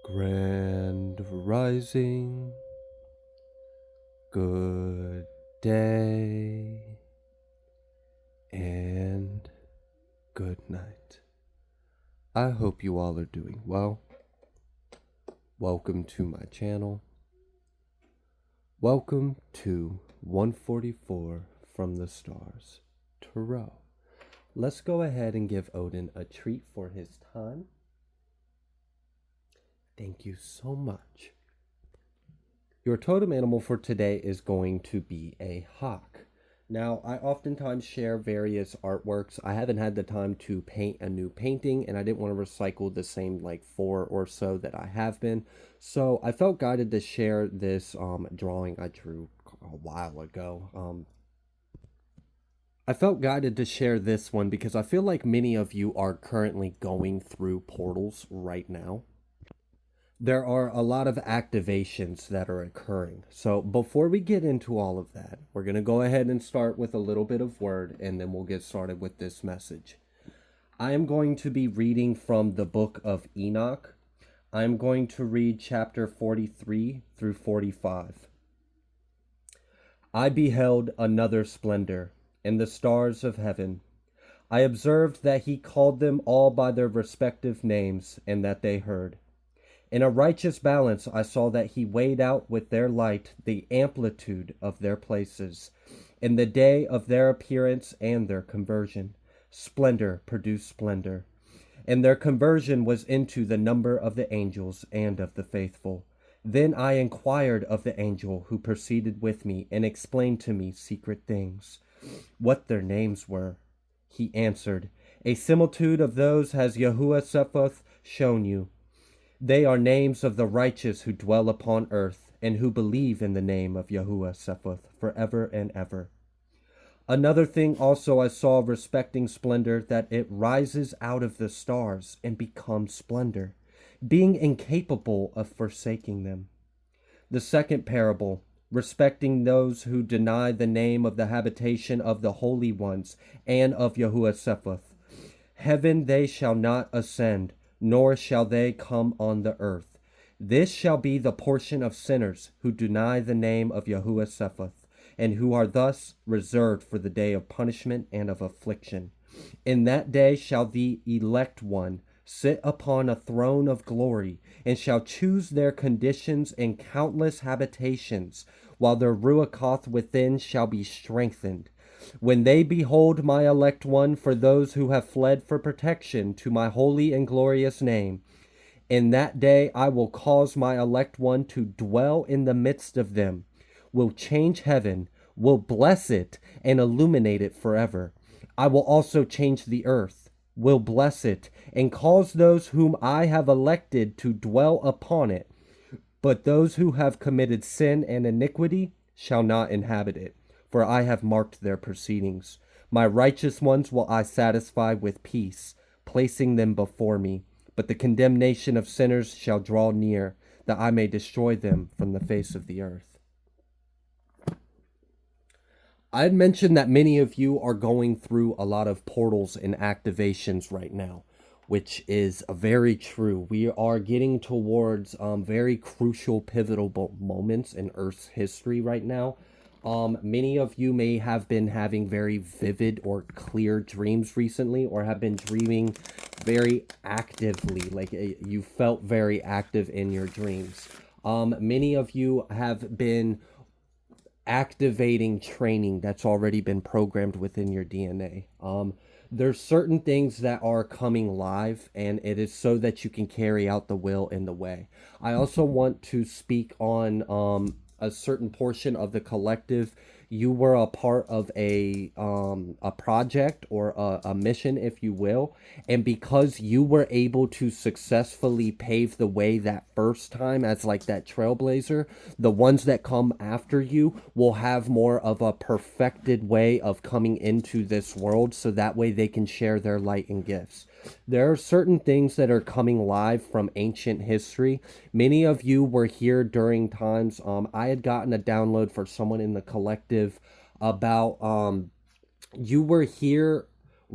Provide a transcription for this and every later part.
Grand rising, good day, and good night. I hope you all are doing well. Welcome to my channel. Welcome to 144 from the Stars, Tarot. Let's go ahead and give Odin a treat for his time. Thank you so much. Your totem animal for today is going to be a hawk. Now, I oftentimes share various artworks. I haven't had the time to paint a new painting, and I didn't want to recycle the same like 4 or so that I have been. So I felt guided to share this drawing I drew a while ago. I felt guided to share this one because I feel like many of you are currently going through portals right now. There are a lot of activations that are occurring. So before we get into all of that, we're going to go ahead and start with a little bit of word, and then we'll get started with this message. I am going to be reading from the book of Enoch. I'm going to read chapter 43 through 45. I beheld another splendor in the stars of heaven. I observed that he called them all by their respective names, and that they heard. In a righteous balance I saw that he weighed out with their light the amplitude of their places. In the day of their appearance and their conversion, splendor produced splendor. And their conversion was into the number of the angels and of the faithful. Then I inquired of the angel who proceeded with me, and explained to me secret things, what their names were. He answered, A similitude of those has Yahuwah Sephoth shown you. They are names of the righteous who dwell upon earth, and who believe in the name of Yahuwah Sephoth forever and ever. Another thing also I saw respecting splendor, that it rises out of the stars and becomes splendor, being incapable of forsaking them. The second parable, respecting those who deny the name of the habitation of the holy ones and of Yahuwah Sephoth. Heaven they shall not ascend, nor shall they come on the earth. This shall be the portion of sinners who deny the name of Yahuwah Sephoth, and who are thus reserved for the day of punishment and of affliction. In that day shall the elect one sit upon a throne of glory, and shall choose their conditions in countless habitations, while their ruachoth within shall be strengthened. When they behold my elect one, for those who have fled for protection to my holy and glorious name, in that day I will cause my elect one to dwell in the midst of them, will change heaven, will bless it, and illuminate it forever. I will also change the earth, will bless it, and cause those whom I have elected to dwell upon it. But those who have committed sin and iniquity shall not inhabit it, for I have marked their proceedings. My righteous ones will I satisfy with peace, placing them before me. But the condemnation of sinners shall draw near, that I may destroy them from the face of the earth. I had mentioned that many of you are going through a lot of portals and activations right now, which is very true. We are getting towards very crucial, pivotal moments in Earth's history right now. Many of you may have been having very vivid or clear dreams recently, or have been dreaming very actively, like you felt very active in your dreams. Many of you have been activating training that's already been programmed within your DNA. There's certain things that are coming live, and it is so that you can carry out the will in the way. I also want to speak on a certain portion of the collective. You were a part of a project or a mission, if you will, and because you were able to successfully pave the way that first time as like that trailblazer, the ones that come after you will have more of a perfected way of coming into this world, so that way they can share their light and gifts. There are certain things that are coming live from ancient history. Many of you were here during times. I had gotten a download for someone in the collective about you were here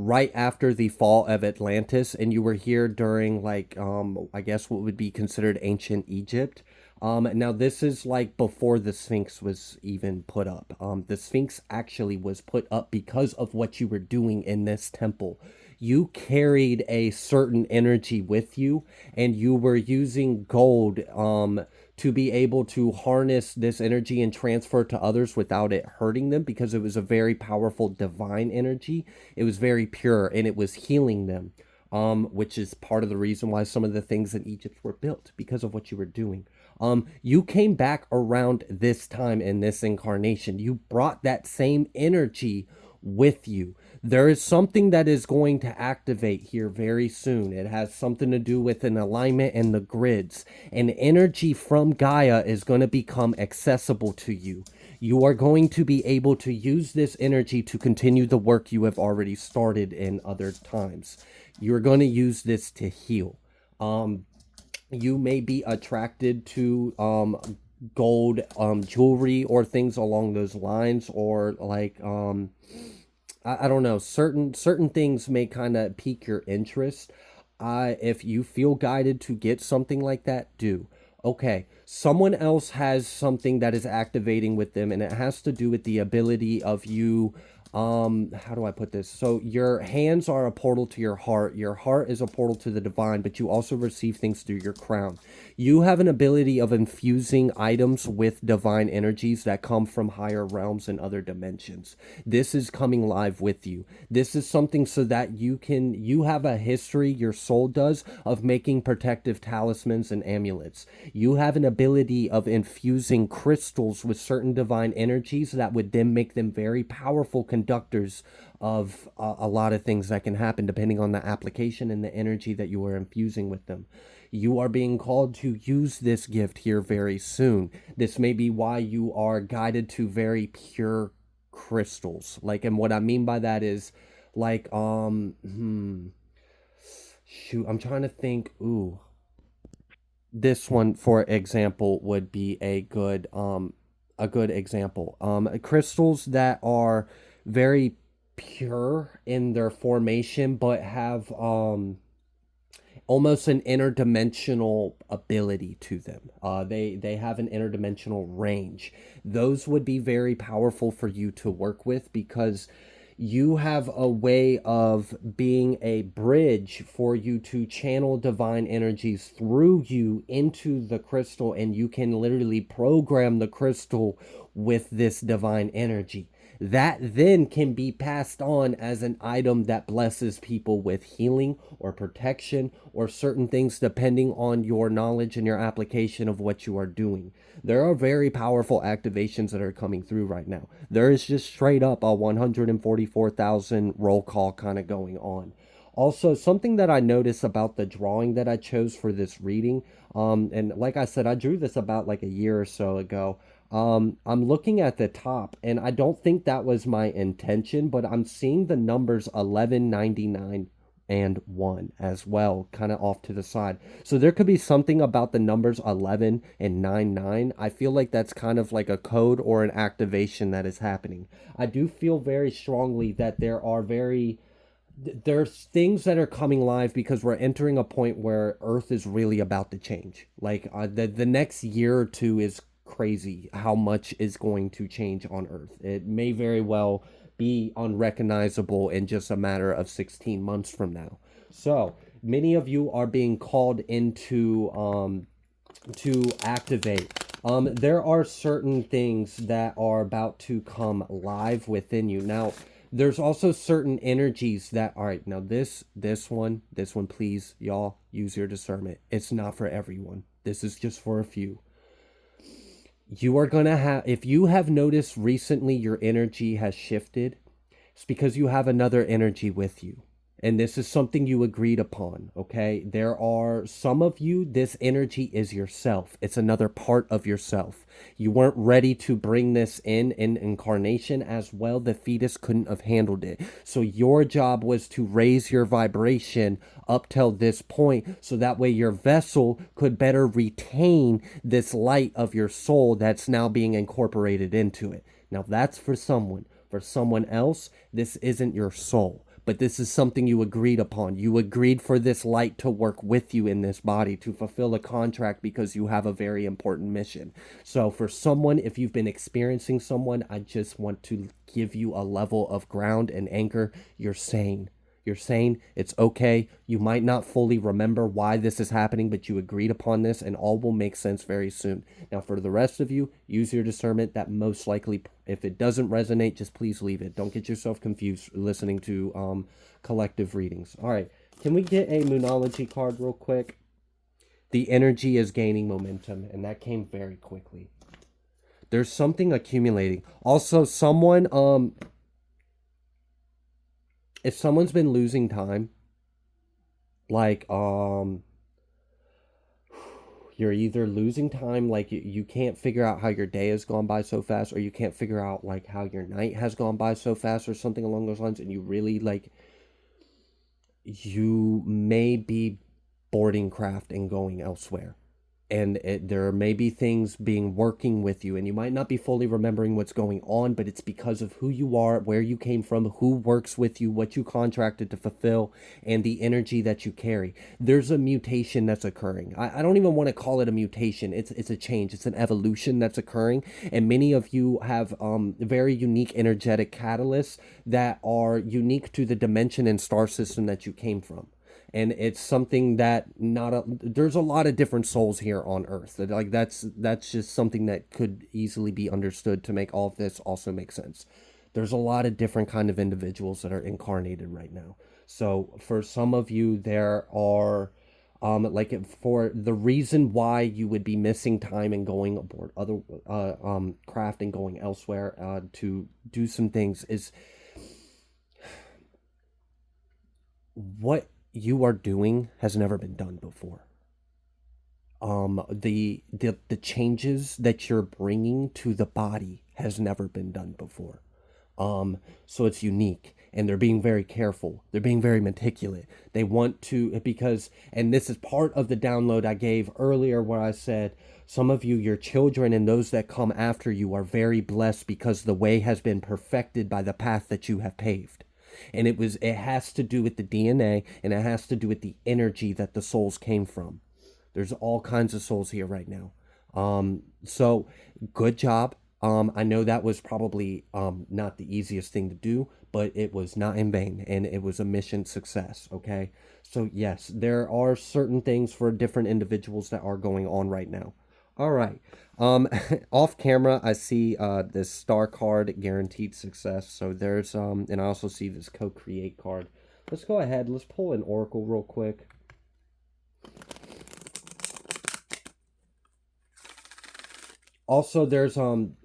right after the fall of Atlantis, and you were here during like I guess what would be considered ancient Egypt. Now this is like before the Sphinx was even put up. The Sphinx actually was put up because of what you were doing in this temple. You carried a certain energy with you, and you were using gold to be able to harness this energy and transfer it to others without it hurting them, because it was a very powerful divine energy. It was very pure, and it was healing them, which is part of the reason why some of the things in Egypt were built, because of what you were doing. You came back around this time in this incarnation. You brought that same energy with you. There is something that is going to activate here very soon. It has something to do with an alignment and the grids. And energy from Gaia is going to become accessible to you. You are going to be able to use this energy to continue the work you have already started in other times. You're going to use this to heal. You may be attracted to gold jewelry or things along those lines, or like I don't know, certain things may kind of pique your interest. If you feel guided to get something like that, do. Okay, someone else has something that is activating with them, and it has to do with the ability of you, how do I put this? So your hands are a portal to your heart is a portal to the divine, but you also receive things through your crown. You have an ability of infusing items with divine energies that come from higher realms and other dimensions. This is coming live with you. This is something so that you have a history, your soul does, of making protective talismans and amulets. You have an ability of infusing crystals with certain divine energies that would then make them very powerful conductors of a lot of things that can happen depending on the application and the energy that you are infusing with them. You are being called to use this gift here very soon. This may be why you are guided to very pure crystals. Like, and what I mean by that is like, shoot, I'm trying to think. Ooh, this one, for example, would be a good example. Crystals that are very pure in their formation, but have almost an interdimensional ability to them. They have an interdimensional range. Those would be very powerful for you to work with, because you have a way of being a bridge for you to channel divine energies through you into the crystal, and you can literally program the crystal with this divine energy. That then can be passed on as an item that blesses people with healing or protection or certain things depending on your knowledge and your application of what you are doing. There are very powerful activations that are coming through right now. There is just straight up a 144,000 roll call kind of going on. Also, something that I noticed about the drawing that I chose for this reading, and like I said, I drew this about like a year or so ago. I'm looking at the top, and I don't think that was my intention, but I'm seeing the numbers 11, 99, and 1 as well, kind of off to the side. So there could be something about the numbers 11 and 99. I feel like that's kind of like a code or an activation that is happening. I do feel very strongly that there's things that are coming live, because we're entering a point where Earth is really about to change. Like the next year or two is crazy how much is going to change on Earth. It may very well be unrecognizable in just a matter of 16 months from now. So many of you are being called into to activate. There are certain things that are about to come live within you. Now, there's also certain energies that, all right, now this one, please, y'all, use your discernment. It's not for everyone. This is just for a few. You are going to have, if you have noticed recently your energy has shifted, it's because you have another energy with you. And this is something you agreed upon, okay? There are some of you, this energy is yourself. It's another part of yourself. You weren't ready to bring this in incarnation as well. The fetus couldn't have handled it. So your job was to raise your vibration up till this point, so that way your vessel could better retain this light of your soul that's now being incorporated into it. Now that's for someone. For someone else, this isn't your soul. but this is something you agreed upon. You agreed for this light to work with you in this body, to fulfill a contract because you have a very important mission. So for someone, if you've been experiencing someone, I just want to give you a level of ground and anchor. You're sane. You're sane. It's okay. You might not fully remember why this is happening, but you agreed upon this, and all will make sense very soon. Now, for the rest of you, use your discernment. That most likely, if it doesn't resonate, just please leave it. Don't get yourself confused listening to collective readings. All right. Can we get a Moonology card real quick? The energy is gaining momentum, and that came very quickly. There's something accumulating. Also, someone... if someone's been losing time, like, you're either losing time, like you can't figure out how your day has gone by so fast, or you can't figure out like how your night has gone by so fast, or something along those lines, and you really like, you may be boarding craft and going elsewhere. And there may be things being working with you, and you might not be fully remembering what's going on, but it's because of who you are, where you came from, who works with you, what you contracted to fulfill, and the energy that you carry. There's a mutation that's occurring. I don't even want to call it a mutation. It's a change. It's an evolution that's occurring, and many of you have very unique energetic catalysts that are unique to the dimension and star system that you came from. And it's something that there's a lot of different souls here on Earth. Like that's just something that could easily be understood to make all of this also make sense. There's a lot of different kind of individuals that are incarnated right now. So for some of you, there are like for the reason why you would be missing time and going aboard other craft and going elsewhere to do some things is what you are doing has never been done before. The changes that you're bringing to the body has never been done before. So it's unique, and they're being very careful. They're being very meticulous. They want to, because, and this is part of the download I gave earlier where I said, some of you, your children and those that come after you are very blessed because the way has been perfected by the path that you have paved. And it has to do with the DNA, and it has to do with the energy that the souls came from. There's all kinds of souls here right now. So good job. I know that was probably not the easiest thing to do, but it was not in vain, and it was a mission success. Okay. So yes, there are certain things for different individuals that are going on right now. All right. Off camera, I see this star card, guaranteed success. So there's and I also see this co-create card. Let's go ahead. Let's pull an oracle real quick. Also, there's some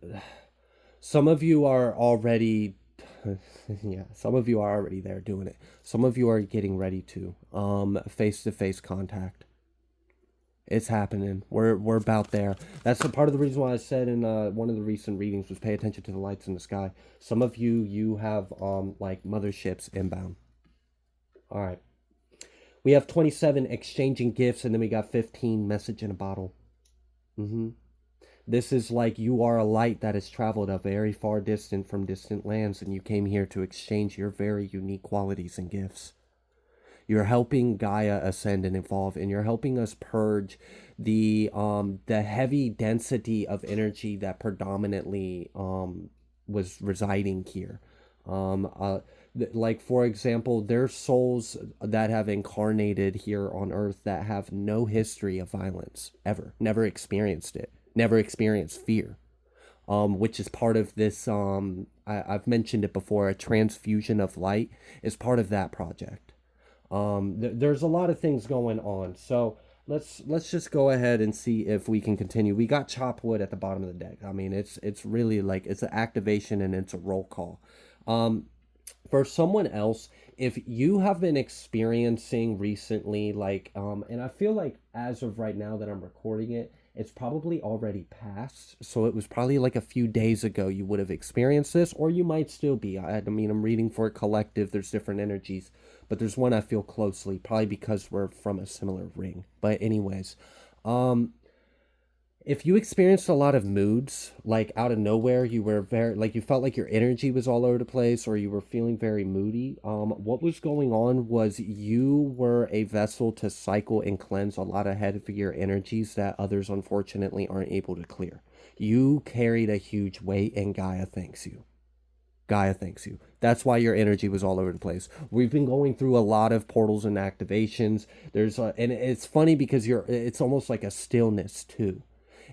of you are already yeah, some of you are already there doing it. Some of you are getting ready to face-to-face contact. It's happening. We're about there. That's a part of the reason why I said in one of the recent readings was pay attention to the lights in the sky. Some of you have like motherships inbound. All right. We have 27 exchanging gifts, and then we got 15 message in a bottle. This is like you are a light that has traveled a very far distance from distant lands, and you came here to exchange your very unique qualities and gifts. You're helping Gaia ascend and evolve, and you're helping us purge the heavy density of energy that predominantly was residing here. Like, for example, there's souls that have incarnated here on Earth that have no history of violence, ever. Never experienced it. Never experienced fear. Which is part of this, I've mentioned it before, a transfusion of light is part of that project. There's a lot of things going on, so let's just go ahead and see if we can continue. We got chop wood at the bottom of the deck. I mean, it's really like it's an activation and it's a roll call. For someone else, if you have been experiencing recently, like and I feel like as of right now that I'm recording it, it's probably already passed. So it was probably like a few days ago you would have experienced this, or you might still be. I mean, I'm reading for a collective. There's different energies, but there's one I feel closely, probably because we're from a similar ring. But anyways, If you experienced a lot of moods, like out of nowhere, you were very, like you felt like your energy was all over the place, or you were feeling very moody, what was going on was you were a vessel to cycle and cleanse a lot of heavier energies that others unfortunately aren't able to clear. You carried a huge weight, and Gaia thanks you. Gaia thanks you. That's why your energy was all over the place. We've been going through a lot of portals and activations. And it's funny because it's almost like a stillness too.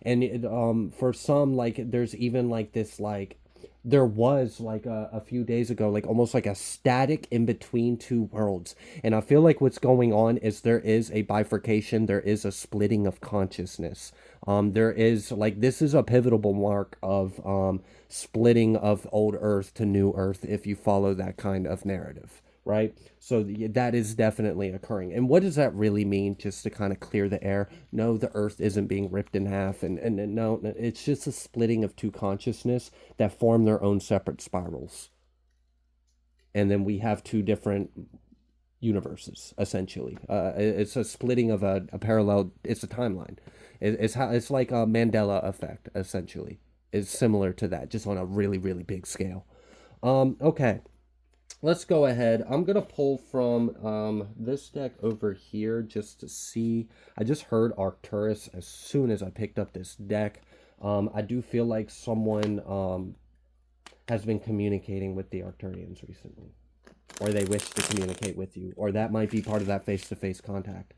And for some, like there's even like this like there was like a few days ago, like almost like a static in between two worlds. And I feel like what's going on is there is a bifurcation, there is a splitting of consciousness. There is like this is a pivotal mark of splitting of old Earth to new Earth if you follow that kind of narrative, right? So that is definitely occurring. And what does that really mean? Just to kind of clear the air. No, the Earth isn't being ripped in half, and no, it's just a splitting of two consciousness that form their own separate spirals. And then we have two different universes essentially. It's a splitting of a parallel. It's a timeline. It's like a Mandela effect essentially. It's similar to that, just on a really really big scale. Okay. Let's go ahead. I'm going to pull from this deck over here just to see. I just heard Arcturus as soon as I picked up this deck. I do feel like someone has been communicating with the Arcturians recently. Or they wish to communicate with you. Or that might be part of that face-to-face contact.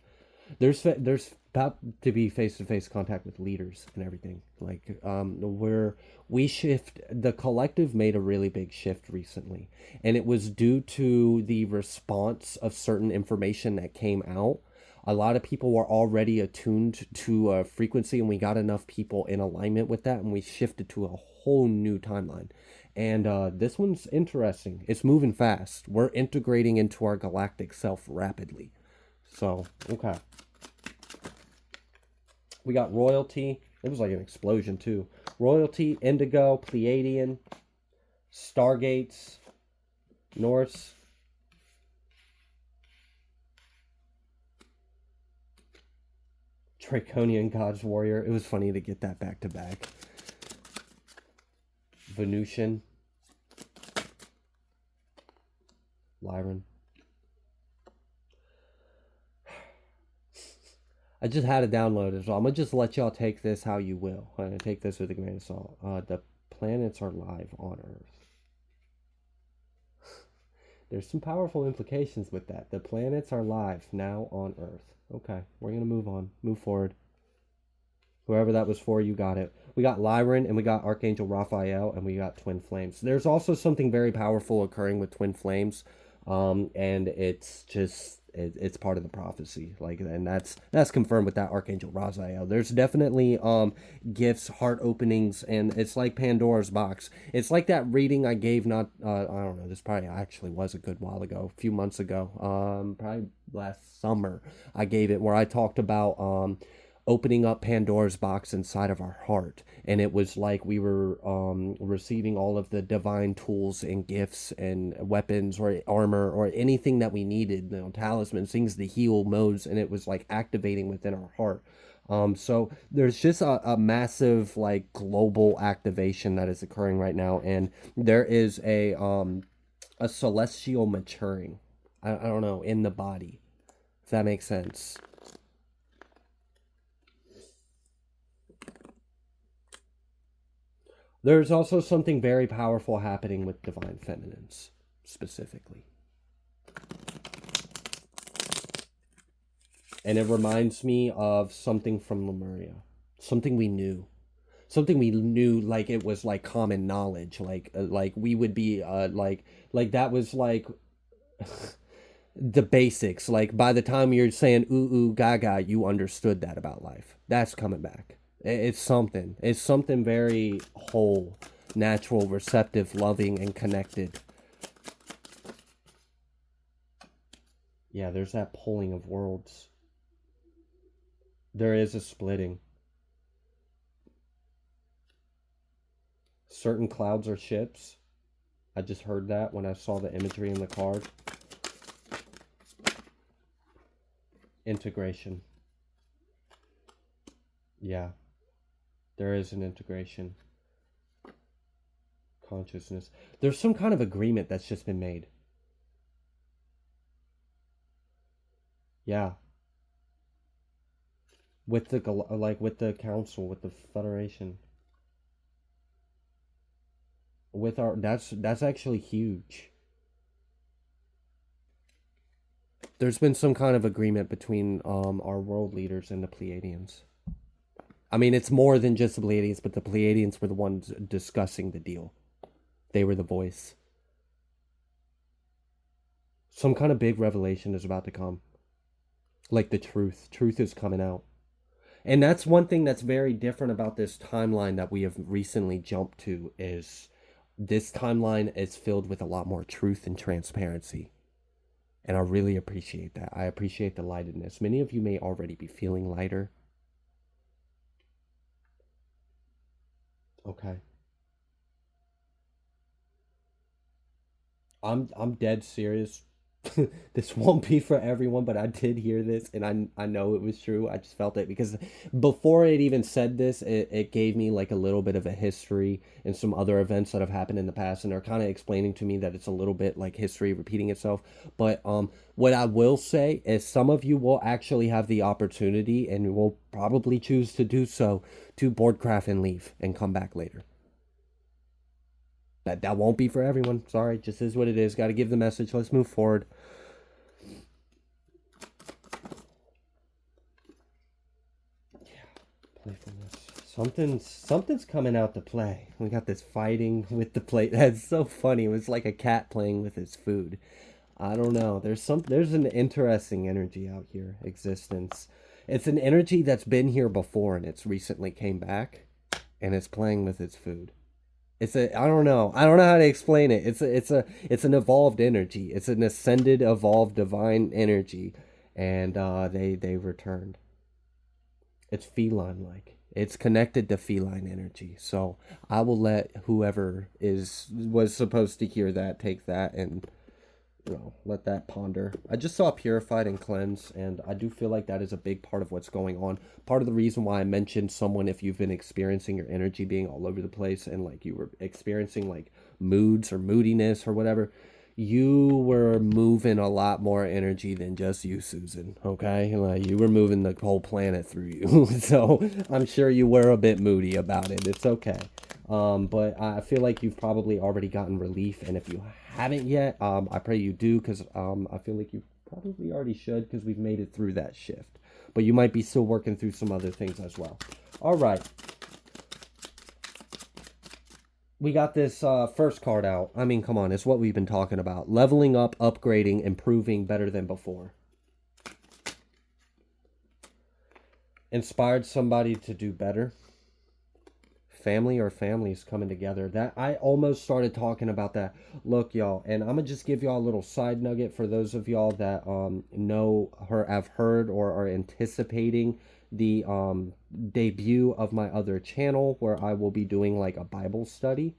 There's about to be face-to-face contact with leaders and everything. Like we shift. The collective made a really big shift recently, and it was due to the response of certain information that came out. A lot of people were already attuned to a frequency, and we got enough people in alignment with that, and we shifted to a whole new timeline. And this one's interesting. It's moving fast. We're integrating into our galactic self rapidly. So, okay. We got royalty. It was like an explosion too. Royalty, indigo, Pleiadian, stargates, Norse. Draconian God's Warrior. It was funny to get that back to back. Venusian. Lyran. I just had to download it, so I'm going to just let y'all take this how you will. I'm going to take this with a grain of salt. The planets are live on Earth. There's some powerful implications with that. The planets are live now on Earth. Okay, we're going to move on. Move forward. Whoever that was for, you got it. We got Lyran, and we got Archangel Raphael, and we got Twin Flames. There's also something very powerful occurring with Twin Flames, and it's just... it's part of the prophecy, like, and that's confirmed with that Archangel Raziel. There's definitely gifts, heart openings, and it's like Pandora's box. It's like that reading I gave not I don't know, this probably actually was a good while ago, a few months ago, probably last summer. I gave it where I talked about opening up Pandora's box inside of our heart, and it was like we were receiving all of the divine tools and gifts and weapons or armor or anything that we needed, you know, talismans, things to heal, modes, and it was like activating within our heart. So there's just a massive like global activation that is occurring right now, and there is a celestial maturing. I don't know, in the body, if that makes sense. There's also something very powerful happening with divine feminines, specifically. And it reminds me of something from Lemuria. Something we knew. Something we knew, like it was like common knowledge. Like we would be, like that was like the basics. Like by the time you're saying ooh ooh gaga, you understood that about life. That's coming back. It's something. It's something very whole, natural, receptive, loving, and connected. Yeah, there's that pulling of worlds. There is a splitting. Certain clouds are ships. I just heard that when I saw the imagery in the card. Integration. Yeah. There is an integration. Consciousness. There's some kind of agreement that's just been made. Yeah. With the with the council, with the federation. With our that's actually huge. There's been some kind of agreement between our world leaders and the Pleiadians. I mean, it's more than just the Pleiadians, but the Pleiadians were the ones discussing the deal. They were the voice. Some kind of big revelation is about to come. Like the truth. Truth is coming out. And that's one thing that's very different about this timeline that we have recently jumped to is this timeline is filled with a lot more truth and transparency. And I really appreciate that. I appreciate the lightedness. Many of you may already be feeling lighter. Okay. I'm dead serious. This won't be for everyone, but I did hear this and I know it was true. I just felt it because before it even said this, it gave me like a little bit of a history and some other events that have happened in the past, and they're kind of explaining to me that it's a little bit like history repeating itself. But what I will say is some of you will actually have the opportunity and will probably choose to do so to board craft and leave and come back later. That won't be for everyone. Sorry, just is what it is. Got to give the message. Let's move forward. Yeah, playfulness. Something's coming out to play. We got this fighting with the plate. That's so funny. It was like a cat playing with his food. I don't know. There's an interesting energy out here. Existence. It's an energy that's been here before and it's recently came back, and it's playing with its food. I don't know. I don't know how to explain it. It's an evolved energy. It's an ascended, evolved, divine energy, and they returned. It's feline like. It's connected to feline energy. So I will let whoever was supposed to hear that take that and let that ponder. I just saw purified and cleanse, and I do feel like that is a big part of what's going on. Part of the reason why I mentioned someone, if you've been experiencing your energy being all over the place and like you were experiencing like moods or moodiness or whatever, you were moving a lot more energy than just you, Susan. Okay, like you were moving the whole planet through you. So I'm sure you were a bit moody about it. It's okay. But I feel like you've probably already gotten relief, and if you haven't yet, I pray you do, because I feel like you probably already should, because we've made it through that shift. But you might be still working through some other things as well. All right. We got this first card out. I mean, come on, it's what we've been talking about. Leveling up, upgrading, improving, better than before. Inspired somebody to do better. Family or families coming together. That I almost started talking about that. Look, y'all, and I'm gonna just give y'all a little side nugget for those of y'all that have heard or are anticipating the debut of my other channel where I will be doing like a Bible study.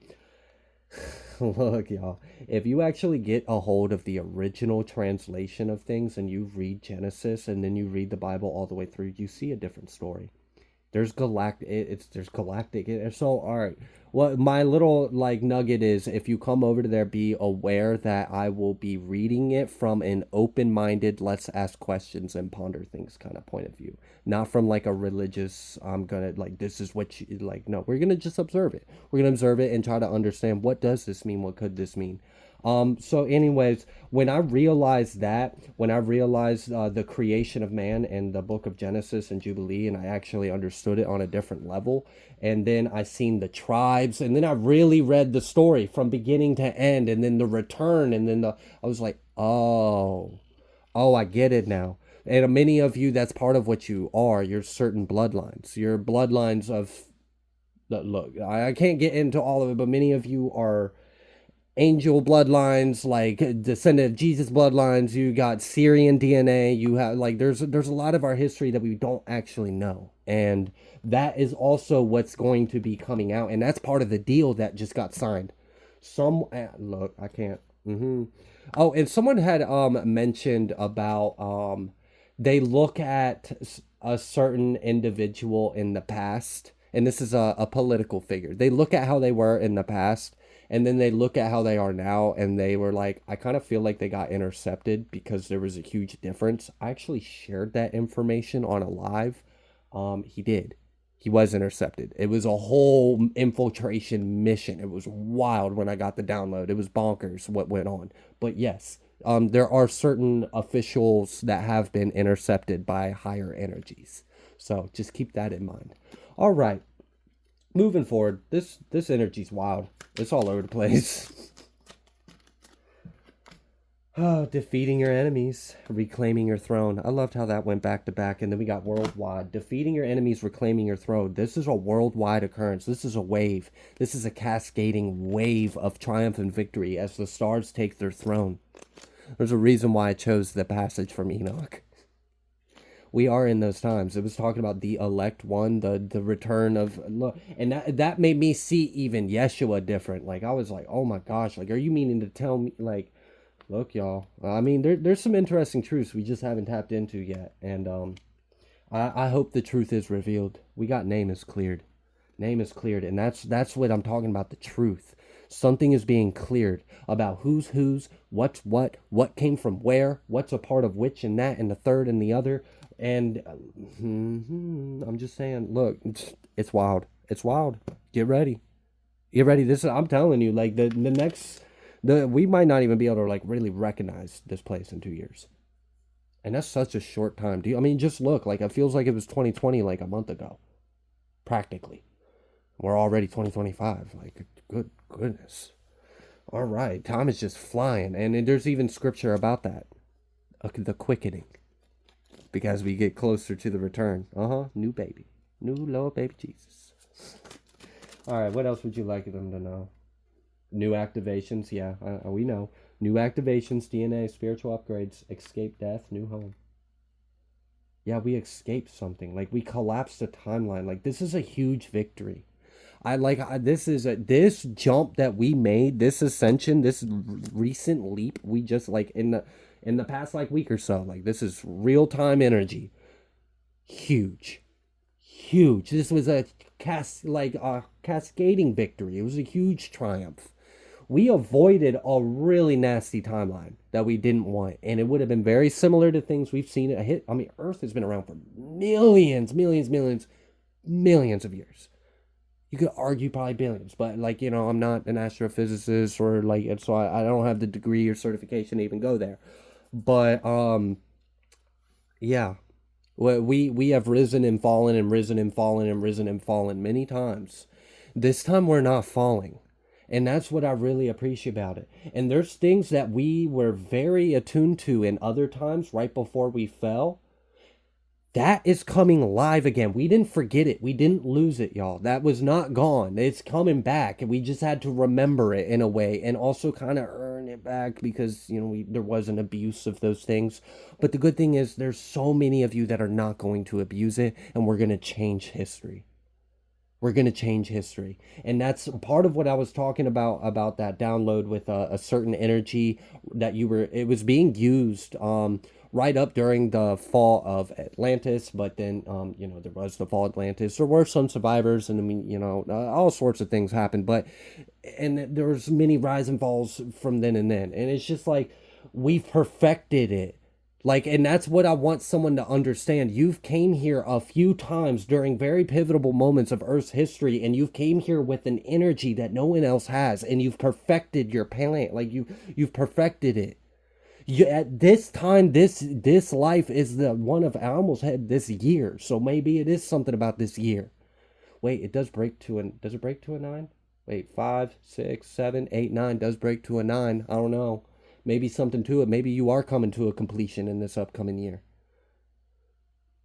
Look, y'all, if you actually get a hold of the original translation of things and you read Genesis and then you read the Bible all the way through, you see a different story. There's Galactic. There's Galactic. So all right. Well, my little like nugget is, if you come over to there, be aware that I will be reading it from an open-minded, let's ask questions and ponder things kind of point of view, not from like a religious. I'm gonna like this is what you like. No, we're gonna just observe it. We're gonna observe it and try to understand what does this mean. What could this mean? So anyways, when I realized the creation of man and the book of Genesis and Jubilee, and I actually understood it on a different level, and then I seen the tribes, and then I really read the story from beginning to end, and then the return, and then I was like, oh, I get it now. And many of you, that's part of what you are. You're certain bloodlines. You're bloodlines of, look, I can't get into all of it, but many of you are angel bloodlines, like descendant of Jesus bloodlines. You got Syrian DNA. You have like there's a lot of our history that we don't actually know, and that is also what's going to be coming out, and that's part of the deal that just got signed. Look, I can't. Oh, and someone had mentioned about they look at a certain individual in the past and this is a political figure. They look at how they were in the past, and then they look at how they are now, and they were like, I kind of feel like they got intercepted because there was a huge difference. I actually shared that information on a live. He did. He was intercepted. It was a whole infiltration mission. It was wild when I got the download. It was bonkers what went on. But yes, there are certain officials that have been intercepted by higher energies. So just keep that in mind. All right. Moving forward, this energy's wild. It's all over the place. Oh, defeating your enemies, reclaiming your throne. I loved how that went back to back. And then we got worldwide. Defeating your enemies, reclaiming your throne. This is a worldwide occurrence. This is a wave. This is a cascading wave of triumph and victory as the stars take their throne. There's a reason why I chose the passage from Enoch. We are in those times. It was talking about the elect one, the return of, and that made me see even Yeshua different. Like, I was like, oh my gosh, like, are you meaning to tell me, like, look, y'all, I mean, there's some interesting truths we just haven't tapped into yet. And I hope the truth is revealed. We got name is cleared. Name is cleared. And that's what I'm talking about, the truth. Something is being cleared about who's, what's what came from where, what's a part of which and that and the third and the other. And I'm just saying, look, it's wild. It's wild. Get ready. Get ready. I'm telling you, like the next, we might not even be able to like really recognize this place in 2 years. And that's such a short time. I mean, just look, like it feels like it was 2020, like a month ago, practically. We're already 2025. Like, good goodness. All right. Time is just flying. And there's even scripture about that. The quickening. Because we get closer to the return. New baby. New Lord baby Jesus. All right. What else would you like them to know? New activations. Yeah, we know. New activations, DNA, spiritual upgrades, escape death, new home. Yeah, we escaped something. Like, we collapsed the timeline. Like, this is a huge victory. This jump that we made, this ascension, this recent leap, we just, like, in the past, like, week or so, like, this is real-time energy. Huge. This was a cascading victory. It was a huge triumph. We avoided a really nasty timeline that we didn't want, and it would have been very similar to things we've seen it hit. I mean, Earth has been around for millions of years. You could argue probably billions, but like, I'm not an astrophysicist or like, and so I don't have the degree or certification to even go there. But yeah, we have risen and fallen and risen and fallen and risen and fallen many times. This time we're not falling. And that's what I really appreciate about it. And there's things that we were very attuned to in other times right before we fell. That is coming live again. We didn't forget it. We didn't lose it, y'all. That was not gone. It's coming back. And we just had to remember it in a way and also kind of earn it back because, there was an abuse of those things. But the good thing is there's so many of you that are not going to abuse it, and we're going to change history. We're going to change history. And that's part of what I was talking about that download with a certain energy that it was being used right up during the fall of Atlantis. But then, there was the fall of Atlantis. There were some survivors, and I mean, all sorts of things happened. And there was many rise and falls from then and then. And it's just like, we've perfected it. Like, and that's what I want someone to understand. You've came here a few times during very pivotal moments of Earth's history, and you've came here with an energy that no one else has, and you've perfected your planet. Like, you've perfected it. At this time, this life is the one of, I almost had this year, so maybe it is something about this year. Wait, it does break to does it break to a 9? Wait, 5, 6, 7, 8, 9 does break to a 9. I don't know. Maybe something to it. Maybe you are coming to a completion in this upcoming year.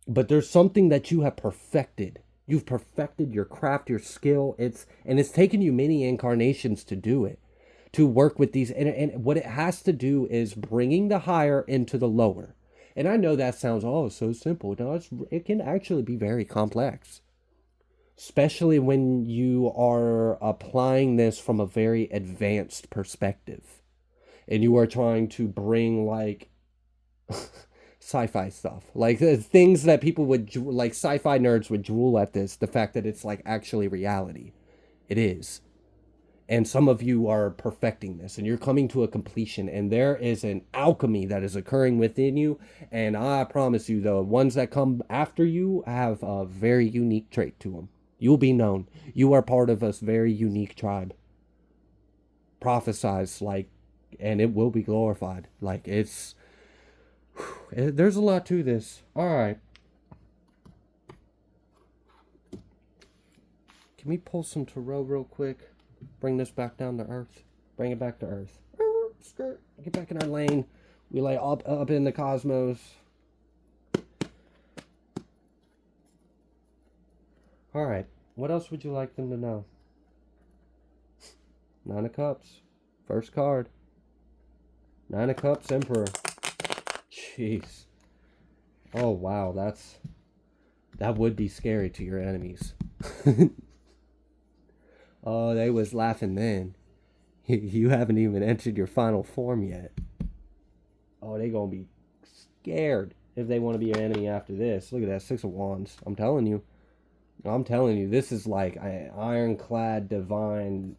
But there's something that you have perfected. You've perfected your craft, your skill. It's taken you many incarnations to do it, to work with these. And what it has to do is bringing the higher into the lower. And I know that sounds, so simple. No, it can actually be very complex. Especially when you are applying this from a very advanced perspective. And you are trying to bring, like, sci-fi stuff. Like things that people would, like sci-fi nerds would drool at this, the fact that it's like actually reality. It is. And some of you are perfecting this and you're coming to a completion, and there is an alchemy that is occurring within you. And I promise you, the ones that come after you have a very unique trait to them. You'll be known. You are part of a very unique tribe. Prophesize, like, and it will be glorified. Like, there's a lot to this. All right. Can we pull some tarot real quick? Bring this back down to earth. Bring it back to earth. Skirt. Get back in our lane. We lay up in the cosmos. All right. What else would you like them to know? Nine of Cups. First card. Nine of Cups, Emperor. Jeez. Oh, wow. That would be scary to your enemies. Oh, they was laughing then. You haven't even entered your final form yet. Oh, they gonna be scared if they want to be your enemy after this. Look at that, Six of Wands. I'm telling you, this is like ironclad, divine.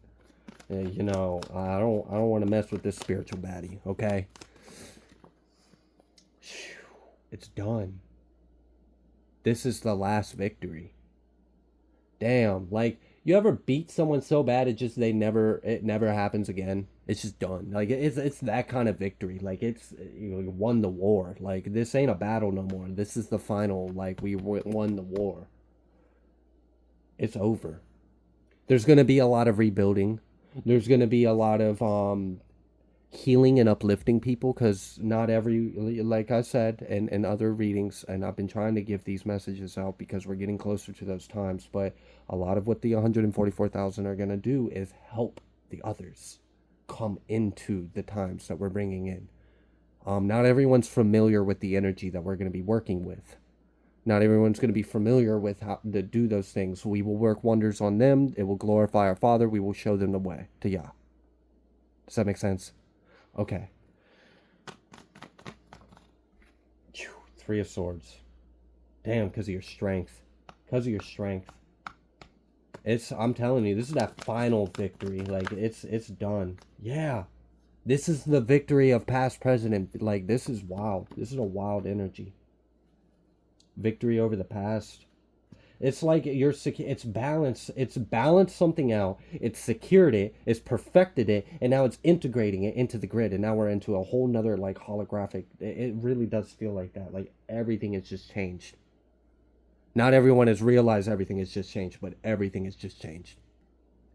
You know, I don't want to mess with this spiritual baddie. Okay, it's done. This is the last victory. Damn, like. You ever beat someone so bad it never happens again? It's just done. Like it's that kind of victory. Like you won the war. Like this ain't a battle no more. This is the final. Like we won the war. It's over. There's gonna be a lot of rebuilding. There's gonna be a lot of healing and uplifting people, because not every, like I said in other readings, and I've been trying to give these messages out because we're getting closer to those times, but a lot of what the 144,000 are going to do is help the others come into the times that we're bringing in. Not everyone's familiar with the energy that we're going to be working with. Not everyone's going to be familiar with how to do those things. We will work wonders on them. It will glorify our Father. We will show them the way to Yah. Does that make sense? Okay. Three of Swords. Damn, because of your strength. Because of your strength. I'm telling you, this is that final victory. Like, it's done. Yeah. This is the victory of past president. Like, this is wild. This is a wild energy. Victory over the past. It's like it's balanced. It's balanced something out. It's secured it. It's perfected it. And now it's integrating it into the grid. And now we're into a whole nother, like, holographic. It really does feel like that. Like, everything has just changed. Not everyone has realized everything has just changed, but everything has just changed.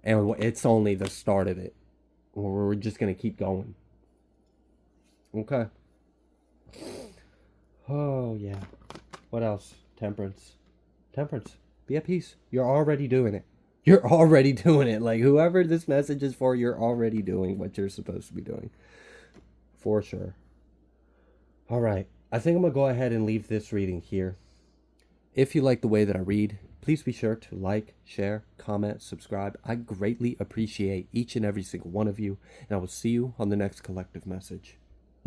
And it's only the start of it. We're just going to keep going. Okay. Oh, yeah. What else? Temperance. Temperance. Be at peace. You're already doing it. You're already doing it. Like, whoever this message is for, you're already doing what you're supposed to be doing. For sure. All right. I think I'm going to go ahead and leave this reading here. If you like the way that I read, please be sure to like, share, comment, subscribe. I greatly appreciate each and every single one of you, and I will see you on the next collective message.